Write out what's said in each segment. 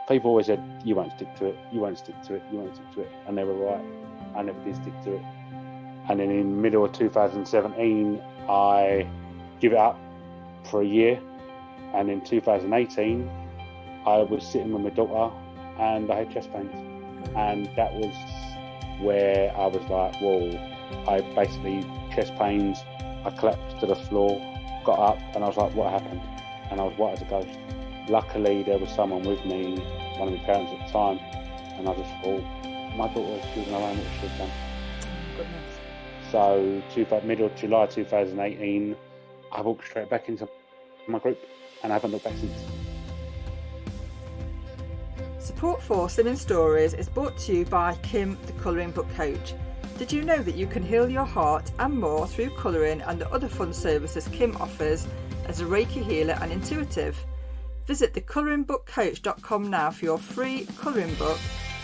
People always said, you won't stick to it, you won't stick to it, you won't stick to it. And they were right. I never did stick to it. And then in middle of 2017, I give it up for a year. And in 2018, I was sitting with my daughter and I had chest pains. And that was where I was like, whoa, I basically, chest pains, I collapsed to the floor, got up, and I was like, what happened? And I was white as a ghost. Luckily, there was someone with me, one of my parents at the time, and I just thought, my daughter, she was alone, what she had done. So, middle of July 2018, I walked straight back into my group, and I haven't looked back since. Support for Slimming Stories is brought to you by Kim, the colouring book coach. Did you know that you can heal your heart and more through colouring and the other fun services Kim offers as a Reiki healer and intuitive? Visit thecoloringbookcoach.com now for your free colouring book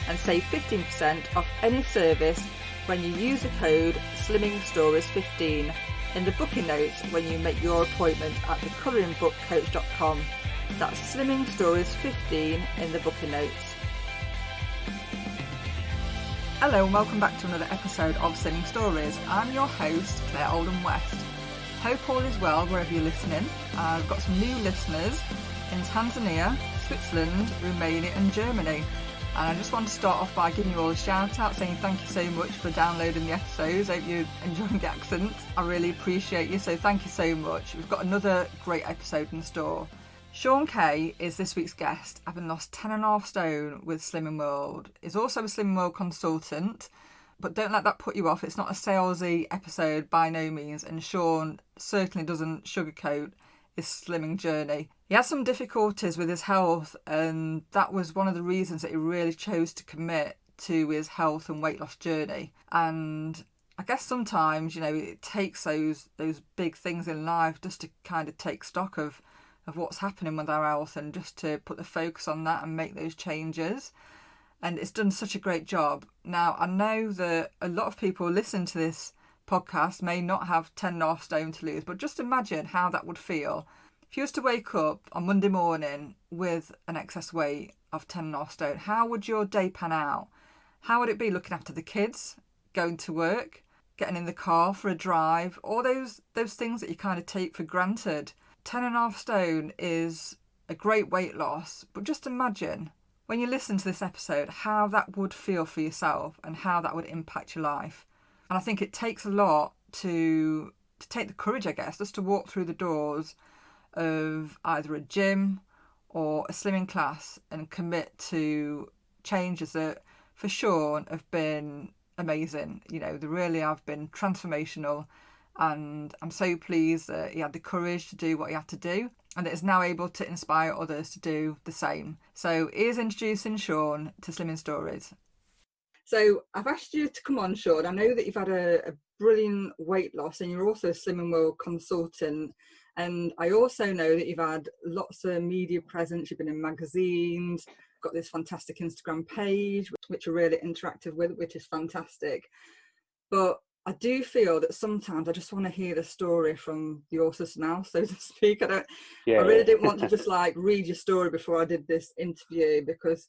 and save 15% off any service when you use the code SlimmingStories15 in the booking notes when you make your appointment at thecoloringbookcoach.com. That's SlimmingStories15 in the booking notes. Hello and welcome back to another episode of Slimming Stories. I'm your host, Claire Oldham West. Hope all is well wherever you're listening. I've got some new listeners in Tanzania, Switzerland, Romania and Germany. And I just want to start off by giving you all a shout out, saying thank you so much for downloading the episodes. I hope you're enjoying the accents. I really appreciate you, so thank you so much. We've got another great episode in store. Shaun Kay is this week's guest, having lost 10.5 stone with Slimming World. He's also a Slimming World consultant, but don't let that put you off. It's not a salesy episode by no means, and Shaun certainly doesn't sugarcoat his slimming journey. He had some difficulties with his health, and that was one of the reasons that he really chose to commit to his health and weight loss journey. And I guess sometimes, it takes those big things in life just to kind of take stock of what's happening with our health and just to put the focus on that and make those changes. And it's done such a great job. Now, I know that a lot of people listening to this podcast may not have 10.5 stone to lose, but just imagine how that would feel if you was to wake up on Monday morning with an excess weight of 10.5 stone. How would your day pan out? How would it be looking after the kids, going to work, getting in the car for a drive, all those things that you kind of take for granted? 10.5 stone is a great weight loss, but just imagine when you listen to this episode how that would feel for yourself and how that would impact your life. And I think it takes a lot to take the courage, I guess, just to walk through the doors of either a gym or a slimming class and commit to changes that for Shaun have been amazing. They really have been transformational. And I'm so pleased that he had the courage to do what he had to do and that is now able to inspire others to do the same. So here's introducing Shaun to Slimming Stories. So I've asked you to come on, Shaun. I know that you've had a brilliant weight loss and you're also a Slimming World consultant. And I also know that you've had lots of media presence. You've been in magazines, got this fantastic Instagram page, which you're really interactive with, which is fantastic. But I do feel that sometimes I just want to hear the story from the horse's mouth, so to speak. I really didn't want to just read your story before I did this interview, because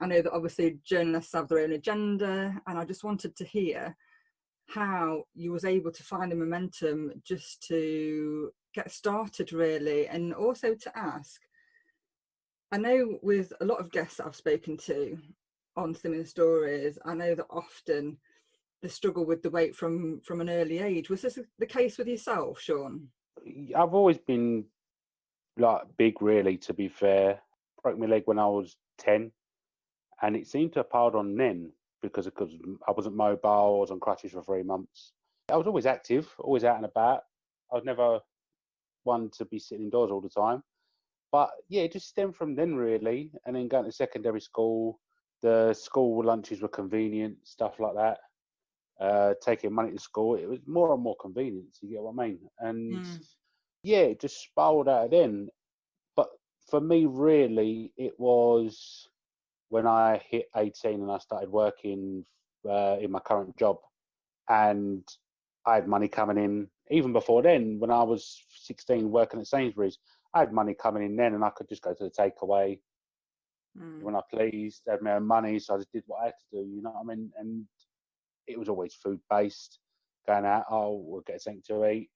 I know that obviously journalists have their own agenda, and I just wanted to hear how you was able to find the momentum just to get started, really. And also to ask, I know with a lot of guests that I've spoken to on Slimming Stories, I know that often the struggle with the weight from an early age. Was this the case with yourself, Shaun? I've always been big, really, to be fair. Broke my leg when I was 10, and it seemed to have piled on then because I wasn't mobile. I was on crutches for 3 months. I was always active, always out and about. I was never one to be sitting indoors all the time. But yeah, it just stemmed from then, really. And then going to secondary school, the school lunches were convenient, stuff like that. Taking money to school, it was more and more convenience, you get what I mean? And yeah, it just spiraled out of then. But for me, really, it was when I hit 18 and I started working in my current job, and I had money coming in. Even before then, when I was 16 working at Sainsbury's, I had money coming in then, and I could just go to the takeaway, when I pleased, had my own money, so I just did what I had to do, you know what I mean? And it was always food-based, going out, oh, we'll get something to eat.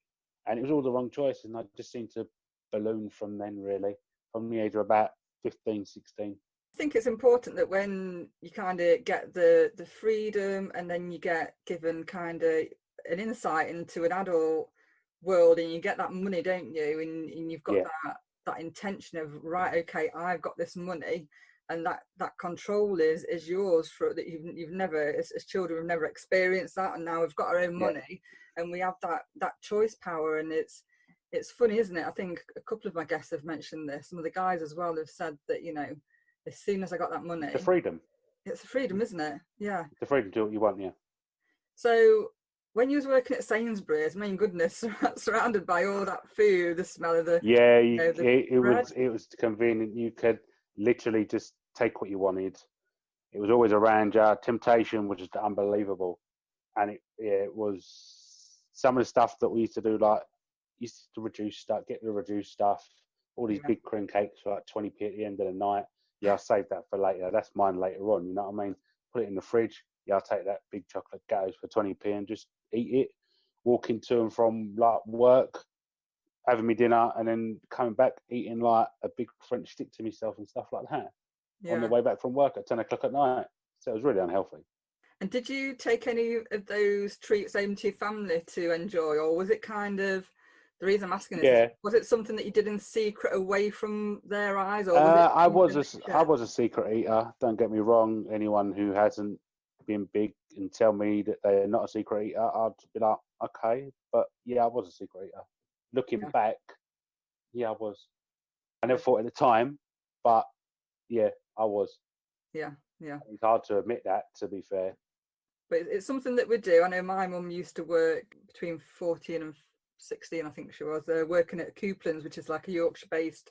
And it was all the wrong choices, and I just seemed to balloon from then, really, from the age of about 15, 16. I think it's important that when you kind of get the freedom and then you get given kind of an insight into an adult world and you get that money, don't you? And you've got that intention of, right, okay, I've got this money, and that control is yours, for that you've never, as children, we've never experienced that, and now we've got our own money and we have that choice power. And it's funny, isn't it? I think a couple of my guests have mentioned this. Some of the guys as well have said that, you know, as soon as I got that money, the freedom. It's the freedom, isn't it? Yeah. The freedom to do what you want, yeah. So when you was working at Sainsbury's, my goodness, surrounded by all that food, the smell of the it was convenient. You could literally just take what you wanted. It was always around you. Temptation was just unbelievable, and it was some of the stuff that we used to do, like used to reduce stuff, get the reduced stuff. All these big cream cakes for like 20p at the end of the night. Yeah, I'll save that for later. That's mine later on. You know what I mean? Put it in the fridge. Yeah, I'll take that big chocolate gatos for 20p and just eat it. Walking to and from like work, having me dinner, and then coming back eating like a big French stick to myself and stuff like that. On the way back from work at 10 o'clock at night. So it was really unhealthy. And did you take any of those treats home to your family to enjoy, or was it kind of, the reason I'm asking this, was it something that you did in secret away from their eyes? Or was I was a secret eater. Don't get me wrong. Anyone who hasn't been big and tell me that they're not a secret eater, I'd be like, okay. But yeah, I was a secret eater. Looking back, yeah, I was. I never thought at the time, but yeah, I was. Yeah. It's hard to admit that, to be fair. But it's something that we do. I know my mum used to work between 14 and 16, I think she was, working at Coupland's, which is like a Yorkshire-based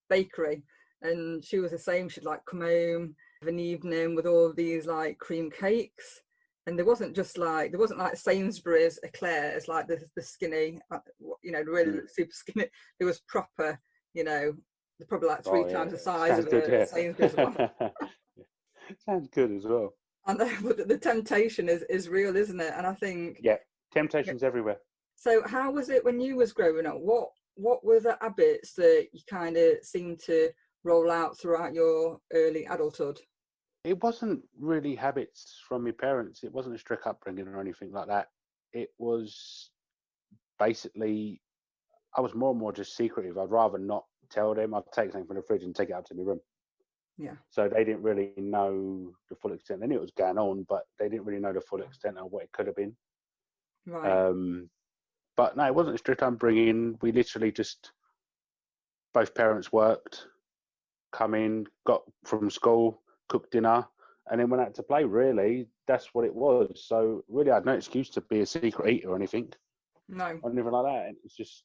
bakery. And she was the same. She'd like come home of an evening with all of these like cream cakes. And there wasn't like Sainsbury's eclairs, like the skinny, you know, really super skinny. There was proper, you know, probably like three times the size of a Sainsbury's one. Sounds good as well. And the temptation is real, isn't it? And I think temptation's everywhere. So how was it when you was growing up? What were the habits that you kind of seemed to roll out throughout your early adulthood? It wasn't really habits from my parents. It wasn't a strict upbringing or anything like that. It was basically, I was more and more just secretive. I'd rather not tell them. I'd take something from the fridge and take it up to my room. Yeah. So they didn't really know the full extent. They knew it was going on, but they didn't really know the full extent of what it could have been. Right. But no, it wasn't a strict upbringing. We literally just, both parents worked, come in, got from school, cooked dinner, and then went out to play, really. That's what it was. So really, I had no excuse to be a secret eater or anything. No. Or anything like that. And it's just,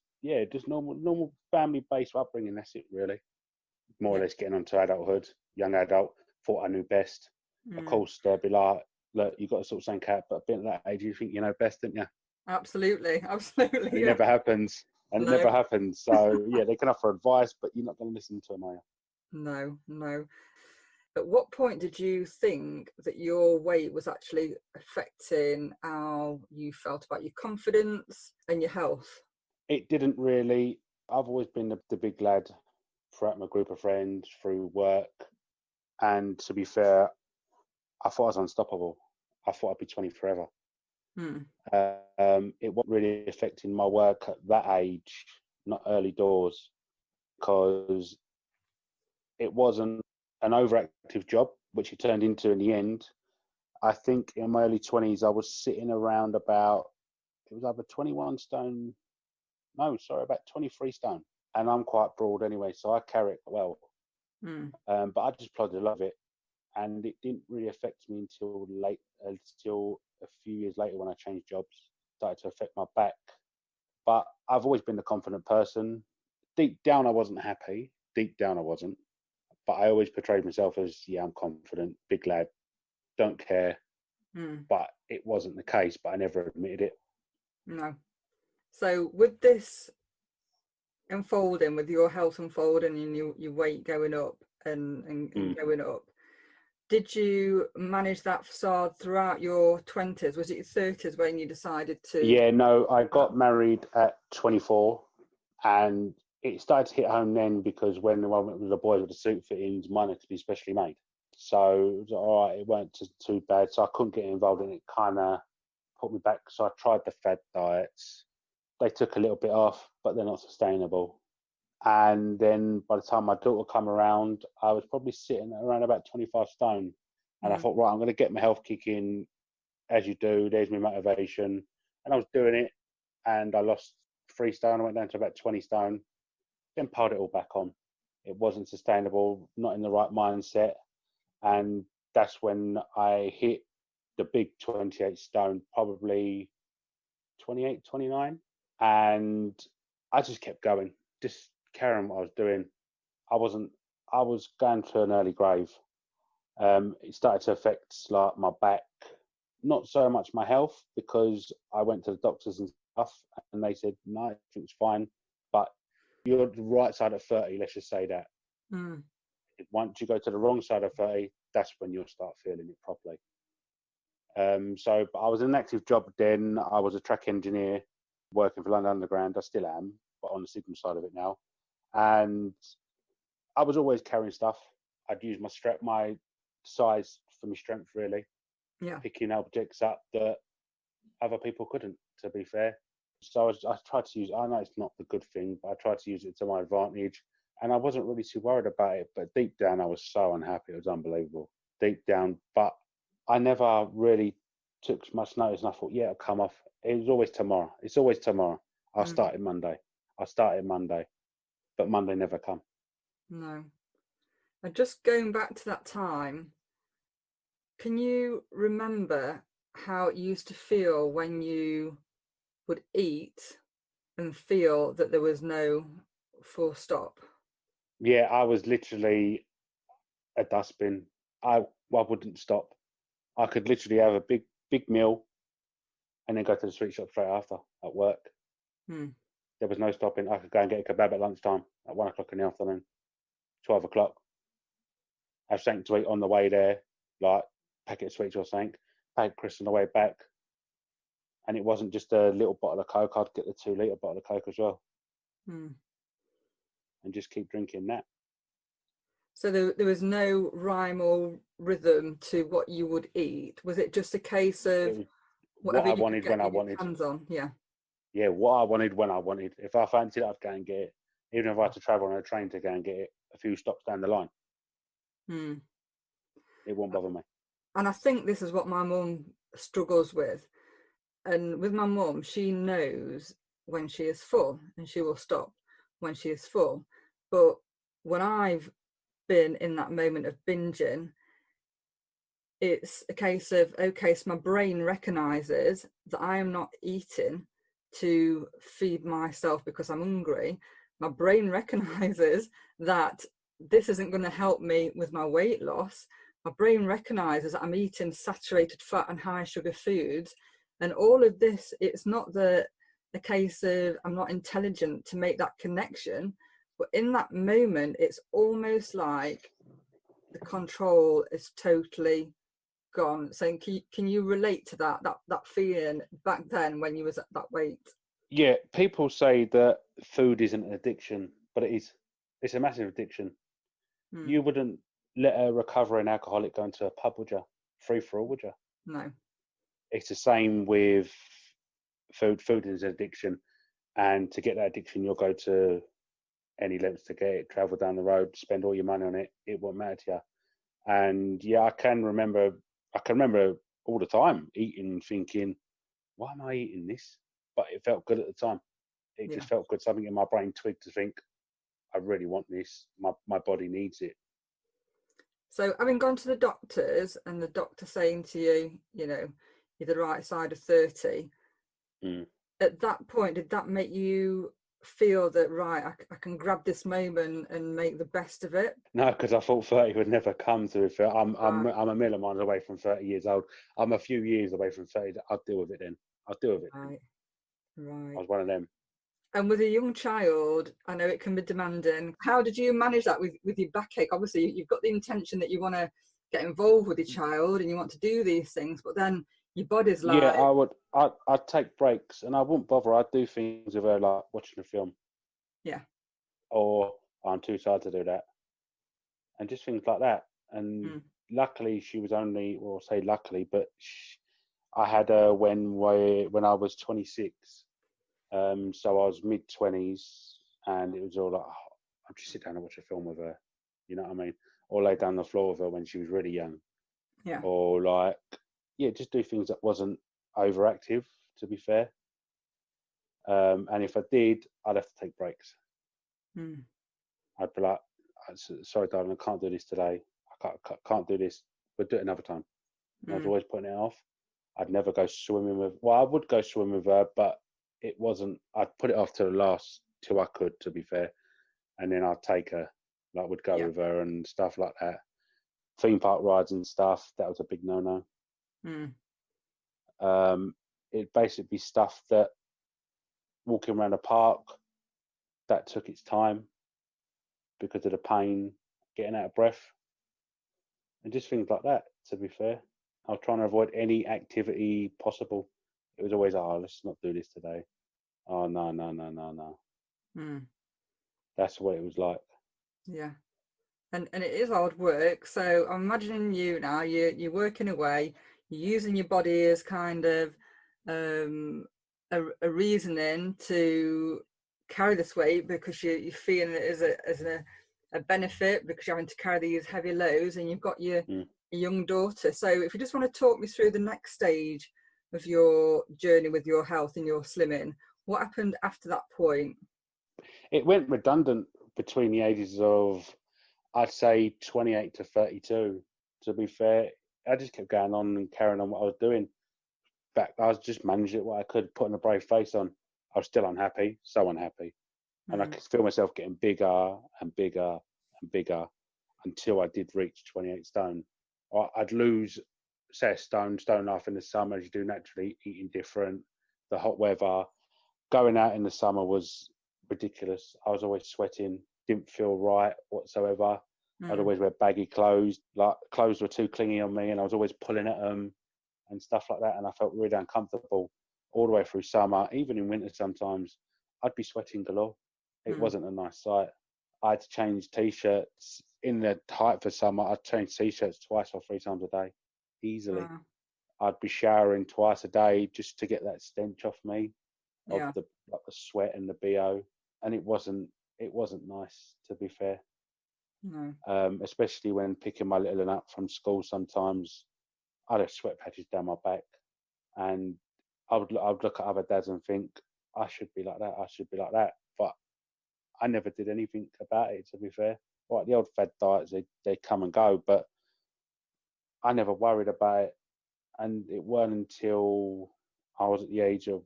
just normal family-based upbringing. That's it, really. More or less getting onto adulthood, young adult, thought I knew best. Of course, they'd be like, look, you've got to sort of think out, but being at that age, you think you know best, don't you? Absolutely. It never happens. And it never happens. So, they can offer advice, but you're not going to listen to them, are you? No. At what point did you think that your weight was actually affecting how you felt about your confidence and your health? It didn't really. I've always been the big lad throughout my group of friends, through work. And to be fair, I thought I was unstoppable. I thought I'd be 20 forever. It wasn't really affecting my work at that age, not early doors, because it wasn't an overactive job, which it turned into in the end. I think in my early 20s, I was sitting around about, it was either 21 stone, about 23 stone. And I'm quite broad anyway, so I carry it well. But I just plodded along it. And it didn't really affect me until a few years later when I changed jobs, started to affect my back. But I've always been a confident person. Deep down, I wasn't happy. Deep down, I wasn't. But I always portrayed myself as, I'm confident, big lad, don't care. But it wasn't the case, but I never admitted it. No. So with this unfolding, with your health unfolding and your weight going up and going up, did you manage that facade throughout your 20s? Was it your 30s when you decided to? Yeah, no, I got married at 24, and it started to hit home then, because when I went with the boys with the suit fittings, mine had to be specially made. So it was all right, it weren't too bad. So I couldn't get involved in it. Kind of put me back. So I tried the fad diets. They took a little bit off, but they're not sustainable. And then by the time my daughter come around, I was probably sitting at around about 25 stone. And I thought, right, I'm going to get my health kick in, as you do. There's my motivation. And I was doing it, and I lost 3 stone. I went down to about 20 stone, then piled it all back on. It wasn't sustainable, not in the right mindset. And that's when I hit the big 28 stone, probably 28, 29. And I just kept going, just carrying what I was doing. I was going to an early grave. It started to affect like my back, not so much my health, because I went to the doctors and stuff, and they said, no, everything's fine, but you're the right side of 30, let's just say that. Once you go to the wrong side of 30, that's when you'll start feeling it properly. So I was in an active job then. I was a track engineer working for London Underground. I still am, but on the signal side of it now. And I was always carrying stuff. I'd use my size for my strength, really. Yeah. Picking objects up that other people couldn't, to be fair. So I tried to use, I know it's not the good thing, but I tried to use it to my advantage. And I wasn't really too worried about it, but deep down I was so unhappy. It was unbelievable, deep down. But I never really took much notice, and I thought, yeah, it'll come off. It was always tomorrow. It's always tomorrow. I'll start it Monday. But Monday never come. No. And just going back to that time, can you remember how it used to feel when you would eat and feel that there was no full stop? Yeah, I was literally a dustbin. I wouldn't stop. I could literally have a big meal and then go to the sweet shop straight after at work. There was no stopping. I could go and get a kebab at lunchtime at 1 o'clock in the afternoon, 12 o'clock. Have something to eat on the way there, like packet of sweets or something, packet crisps on the way back. And it wasn't just a little bottle of Coke. I'd get the 2-litre bottle of Coke as well. And just keep drinking that. So there was no rhyme or rhythm to what you would eat. Was it just a case of whatever what I wanted when I wanted? Hands on, yeah. Yeah, what I wanted when I wanted. If I fancied it, I'd go and get it. Even if I had to travel on a train to go and get it a few stops down the line. It won't bother me. And I think this is what my mum struggles with. And with my mum, she knows when she is full and she will stop when she is full. But when I've been in that moment of binging, it's a case of, okay, so my brain recognizes that I am not eating to feed myself because I'm hungry. My brain recognizes that this isn't going to help me with my weight loss. My brain recognizes that I'm eating saturated fat and high sugar foods. And all of this, it's not the case of I'm not intelligent to make that connection. But in that moment, it's almost like the control is totally gone. So can you relate to that feeling back then when you was at that weight? Yeah, people say that food isn't an addiction, but it is. It's a massive addiction. You wouldn't let a recovering alcoholic go into a pub, would you? Free for all, would you? No. It's the same with food. Food is an addiction, and to get that addiction, you'll go to any lengths to get it, travel down the road, spend all your money on it. It won't matter to you. And yeah, I can remember all the time eating, thinking, why am I eating this? But it felt good at the time. It just felt good. Something in my brain twigged to think, I really want this. My body needs it. So having gone to the doctors and the doctor saying to you, you know, you're the right side of 30, at that point, did that make you feel that, right, I can grab this moment and make the best of it? No, because I thought 30 would never come to it. I'm a million miles away from 30 years old. I'm a few years away from 30. I'll deal with it then. I'll deal with it. Right. I was one of them. And with a young child, I know it can be demanding. How did you manage that with your backache? Obviously, you've got the intention that you want to get involved with your child and you want to do these things, but then your body's Yeah, like, I'd take breaks and I wouldn't bother. I'd do things with her like watching a film, yeah, or I'm too tired to do that, and just things like that. And mm, luckily, she was only, well, I'll say luckily, but I had her when I was 26. So I was mid-20s, and it was all like, oh, I'd just sit down and watch a film with her. You know what I mean? Or lay down on the floor with her when she was really young, yeah, or like, yeah, just do things that wasn't overactive. To be fair, and if I did, I'd have to take breaks. mm, I'd be like, sorry, darling, I can't do this today. I can't do this. We'll do it another time. And I was mm, always putting it off. I'd never go swimming with. Well, I would go swimming with her, but it wasn't. I'd put it off to the last till I could. To be fair, and then I'd take her. Like, would go yeah, with her and stuff like that. Theme park rides and stuff. That was a big no-no. mm, It'd basically be stuff that walking around a park that took its time because of the pain, getting out of breath, and just things like that. To be fair, I was trying to avoid any activity possible. It was always, oh, let's not do this today. Oh, no, no, no, no, no. mm, That's what it was like. yeah. And it is hard work. So I'm imagining you now, you're working away, you're using your body as kind of um, a reasoning to carry this weight because you're feeling it as a benefit because you're having to carry these heavy loads and you've got your Mm. young daughter. So if you just want to talk me through the next stage of your journey with your health and your slimming, what happened after that point? It went redundant between the ages of, I'd say, 28 to 32. To be fair, I just kept going on and carrying on what I was doing. I was just managing it what I could, putting a brave face on. I was still unhappy, so unhappy. And I Mm, could feel myself getting bigger and bigger and bigger until I did reach 28 stone. I'd lose, say, a stone and a half in the summer, as you do naturally, eating different, the hot weather. Going out in the summer was ridiculous. I was always sweating, didn't feel right whatsoever. I'd mm, always wear baggy clothes, like clothes were too clingy on me, and I was always pulling at them and stuff like that. And I felt really uncomfortable all the way through summer, even in winter sometimes. I'd be sweating galore. It mm, wasn't a nice sight. I had to change t-shirts in the height for summer. I'd change t-shirts twice or three times a day, easily. wow, I'd be showering twice a day just to get that stench off me of yeah, the sweat and the bo, and it wasn't nice, to be fair. no, Especially when picking my little one up from school. Sometimes I'd have sweat patches down my back, and I would look at other dads and think, I should be like that. I should be like that, but I never did anything about it. To be fair, like the old fad diets, they come and go, but I never worried about it. And it weren't until I was at the age of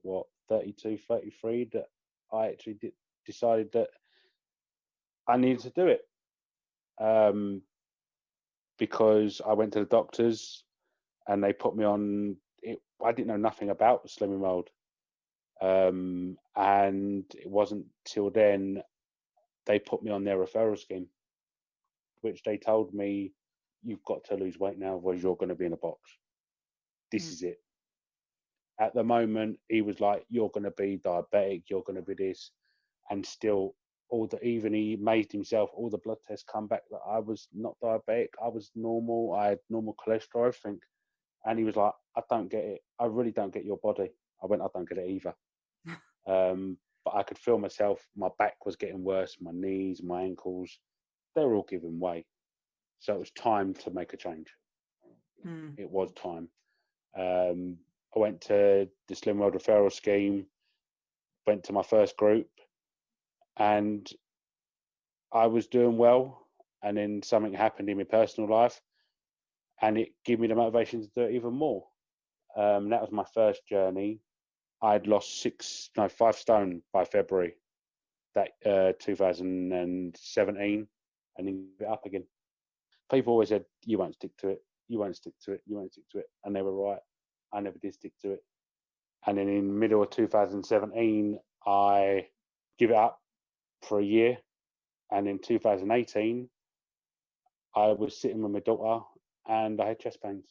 32, 33 that I actually decided that I needed to do it. Um, because I went to the doctors and they put me on it. I didn't know nothing about the slimming mold. And it wasn't till then they put me on their referral scheme, which they told me, you've got to lose weight now, otherwise you're going to be in a box. This mm, is it. At the moment, he was like, you're going to be diabetic, you're going to be this. And still, even he amazed himself, all the blood tests come back that I was not diabetic, I was normal, I had normal cholesterol, everything. And he was like, I don't get it. I really don't get your body. I went, I don't get it either. But I could feel myself, my back was getting worse, my knees, my ankles, they were all giving way. So it was time to make a change. mm, It was time. I went to the Slim World referral scheme, went to my first group, and I was doing well. And then something happened in my personal life, and it gave me the motivation to do it even more. That was my first journey. I'd lost 5 stone by February that 2017, and then get up again. People always said, "You won't stick to it. You won't stick to it. You won't stick to it," and they were right. I never did stick to it. And then in the middle of 2017, I give it up for a year. And in 2018, I was sitting with my daughter and I had chest pains.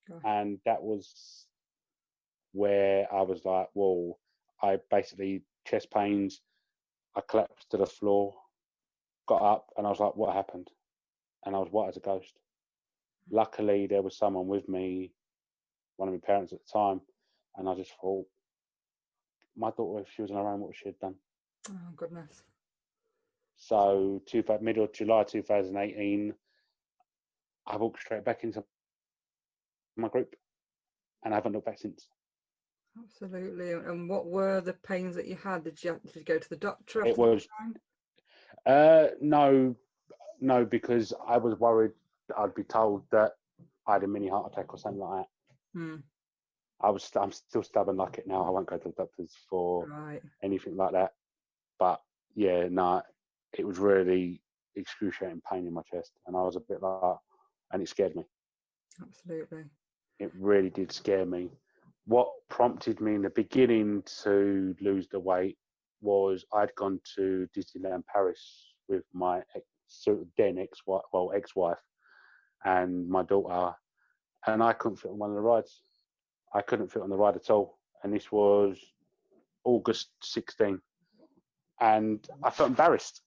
Gosh. And that was where I was like, well, I basically, chest pains, I collapsed to the floor, got up, and I was like, what happened? And I was white as a ghost. Luckily, there was someone with me, one of my parents at the time, and I just thought, my daughter, if she was on her own, what she had done. Oh, goodness. So, middle of July 2018, I walked straight back into my group, and I haven't looked back since. Absolutely. And what were the pains that you had? Did you go to the doctor? It was no, because I was worried I'd be told that I had a mini heart attack or something like that. I'm still stubborn like it now. I won't go to the doctors for anything like that. But yeah, no, it was really excruciating pain in my chest, and I was a bit like, and it scared me. Absolutely. It really did scare me. What prompted me in the beginning to lose the weight was I'd gone to Disneyland Paris with my ex-wife and my daughter, and I couldn't fit on one of the rides. I couldn't fit on the ride at all, and this was August 16, and I felt embarrassed.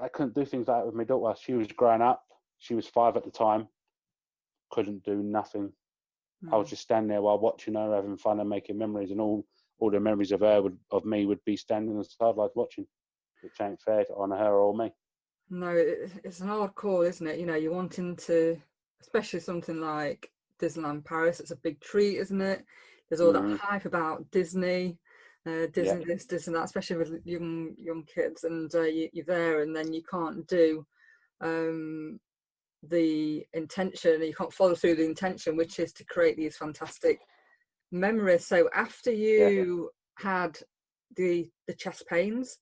I couldn't do things like that with my daughter. She was growing up. She was 5 at the time. Couldn't do nothing. I was just standing there while watching her, having fun and making memories, and all the memories of her of me would be standing on the sidelines watching, which ain't fair on her or me. No, it's an hard call, isn't it? You know, you're wanting to, especially something like Disneyland Paris. It's a big treat, isn't it? There's all that hype about Disney, Disney this, Disney that, especially with young kids, and you're there, and then you can't do the intention, you can't follow through the intention, which is to create these fantastic memories. So after you had the chest pains,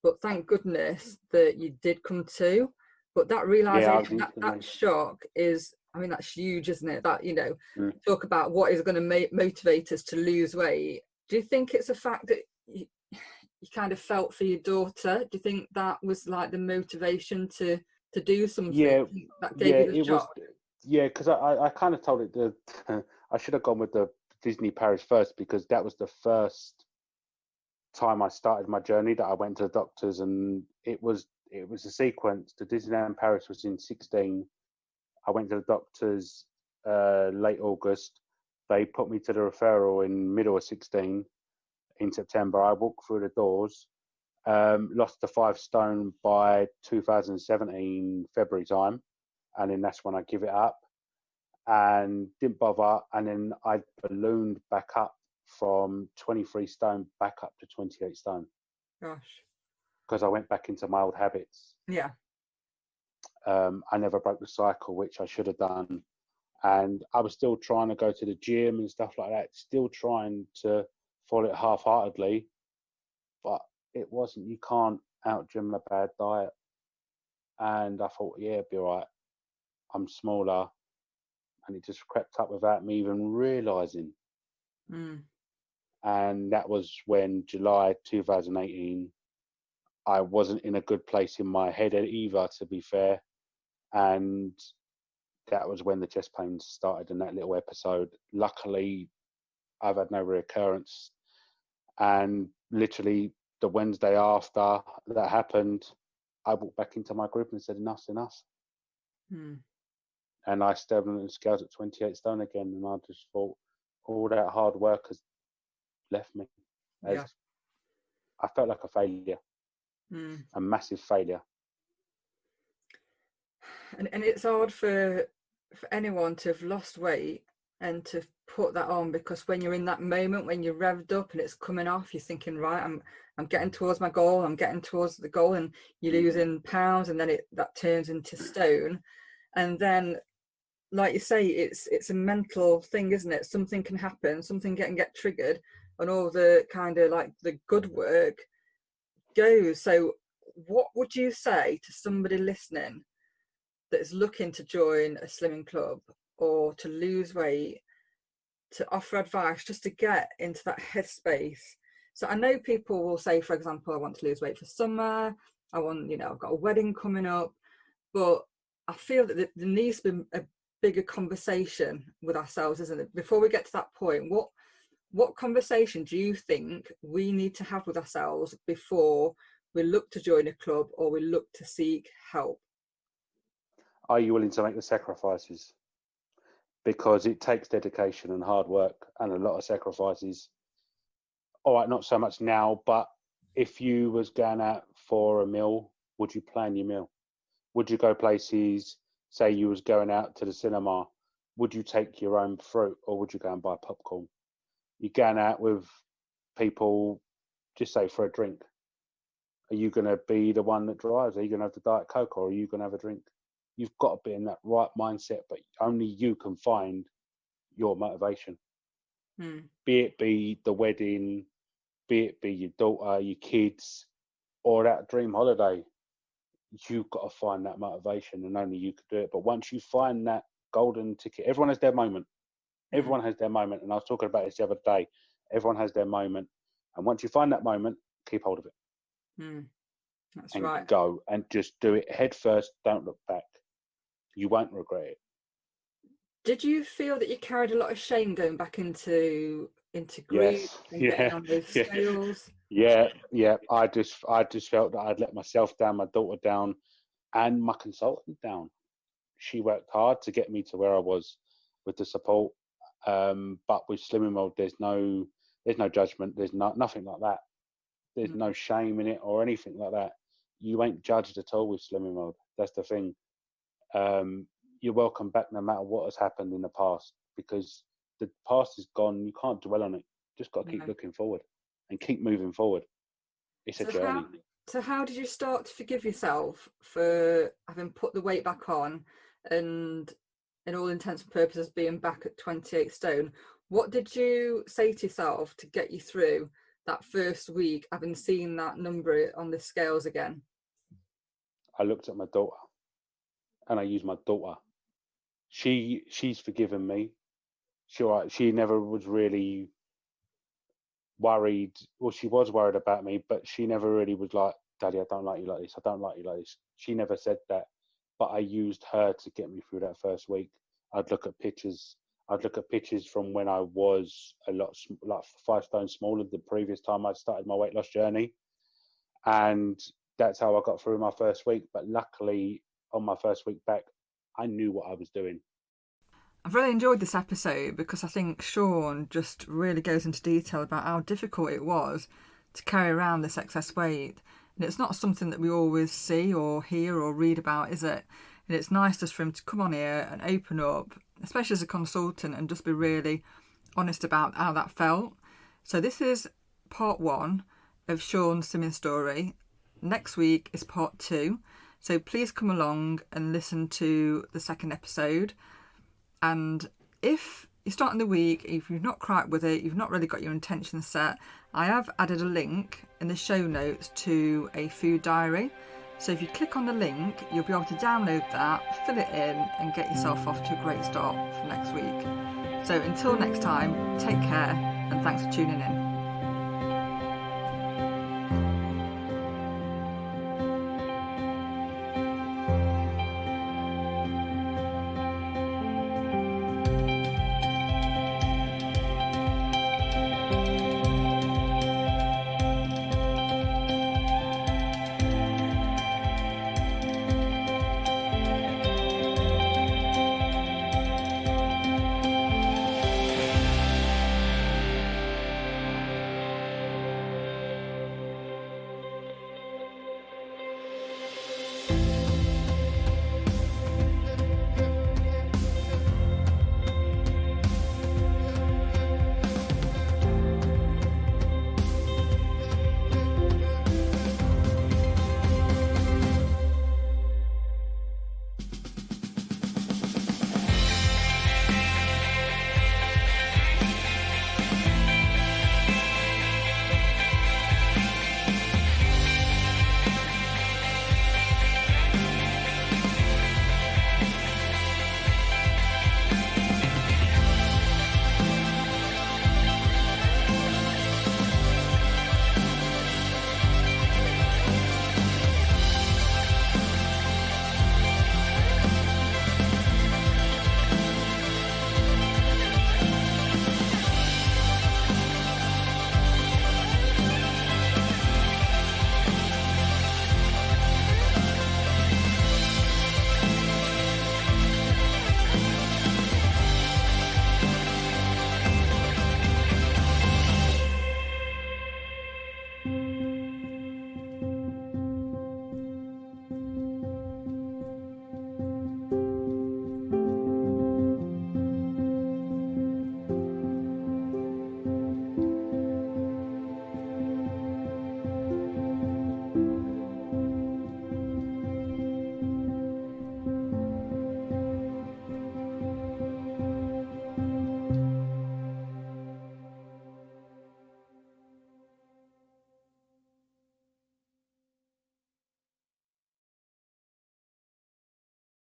but thank goodness that you did come to, but that realization, that shock is, I mean, that's huge, isn't it? That, you know, talk about what is going to motivate us to lose weight. Do you think it's a fact that you kind of felt for your daughter? Do you think that was like the motivation to do something that gave you the shock? Because I kind of told it that I should have gone with the Disney Paris first, because that was the first time I started my journey that I went to the doctors, and it was a sequence. The Disneyland Paris was in 16. I went to the doctors late August. They put me to the referral in middle of 16 in September. I walked through the doors. Lost the 5 stone by 2017 February time, and then that's when I give it up and didn't bother, and then I ballooned back up from 23 stone back up to 28 stone. Gosh. Because I went back into my old habits. Yeah. I never broke the cycle, which I should have done, and I was still trying to go to the gym and stuff like that, still trying to follow it half-heartedly, but it wasn't. You can't out-gym a bad diet. And I thought, yeah, it'd be all right. I'm smaller. And it just crept up without me even realising. And that was when July 2018, I wasn't in a good place in my head either, to be fair. And that was when the chest pains started in that little episode. Luckily, I've had no reoccurrence. And literally, the Wednesday after that happened, I walked back into my group and said, enough's enough. And I stepped on the scales at 28 stone again, and I just thought all that hard work has left me. I felt like a failure, a massive failure. And it's hard for anyone to have lost weight and to put that on, because when you're in that moment, when you're revved up and it's coming off, you're thinking, right, I'm getting towards my goal, I'm getting towards the goal, and you're losing pounds, and then that turns into stone. And then, like you say, it's a mental thing, isn't it? Something can happen, something can get triggered, and all the kind of like the good work goes. So what would you say to somebody listening that is looking to join a slimming club or to lose weight, to offer advice just to get into that headspace So I know people will say, for example, I want to lose weight for summer. I want, I've got a wedding coming up. But I feel that there needs to be a bigger conversation with ourselves, isn't it? Before we get to that point, what conversation do you think we need to have with ourselves before we look to join a club or we look to seek help? Are you willing to make the sacrifices? Because it takes dedication and hard work and a lot of sacrifices. All right, not so much now, but if you was going out for a meal, would you plan your meal? Would you go places, say you was going out to the cinema, would you take your own fruit or would you go and buy popcorn? You're going out with people, just say for a drink. Are you going to be the one that drives? Are you going to have the Diet Coke or are you going to have a drink? You've got to be in that right mindset, but only you can find your motivation. Be it be the wedding, be it be your daughter, your kids, or that dream holiday. You've got to find that motivation and only you can do it. But once you find that golden ticket, everyone has their moment. Everyone has their moment. And I was talking about this the other day. Everyone has their moment. And once you find that moment, keep hold of it. That's and right. Go and just do it head first. Don't look back. You won't regret it. Did you feel that you carried a lot of shame going back into group Yes. and getting on those scales? Yeah. I just felt that I'd let myself down, my daughter down, and my consultant down. She worked hard to get me to where I was with the support. But with Slimming World, there's no judgment. There's nothing like that. There's no shame in it or anything like that. You ain't judged at all with Slimming World. That's the thing. You're welcome back no matter what has happened in the past, because the past is gone. You can't dwell on it. Just got to keep looking forward and keep moving forward. It's a journey. So how did you start to forgive yourself for having put the weight back on and, in all intents and purposes, being back at 28 stone? What did you say to yourself to get you through that first week, having seen that number on the scales again? I looked at my daughter and I used my daughter. She's forgiven me. She never was really worried. Well, she was worried about me, but she never really was like, Daddy, I don't like you like this. I don't like you like this. She never said that, but I used her to get me through that first week. I'd look at pictures from when I was like 5 stone smaller the previous time I started my weight loss journey. And that's how I got through my first week. But luckily, on my first week back, I knew what I was doing. I've really enjoyed this episode because I think Shaun just really goes into detail about how difficult it was to carry around this excess weight. And it's not something that we always see or hear or read about, is it? And it's nice just for him to come on here and open up, especially as a consultant, and just be really honest about how that felt. So this is part 1 of Shaun's swimming story. Next week is part 2. So please come along and listen to the second episode. And if you're starting the week, if you've not quite with it, you've not really got your intentions set, I have added a link in the show notes to a food diary. So if you click on the link, you'll be able to download that, fill it in, and get yourself off to a great start for next week. So until next time, take care, and thanks for tuning in.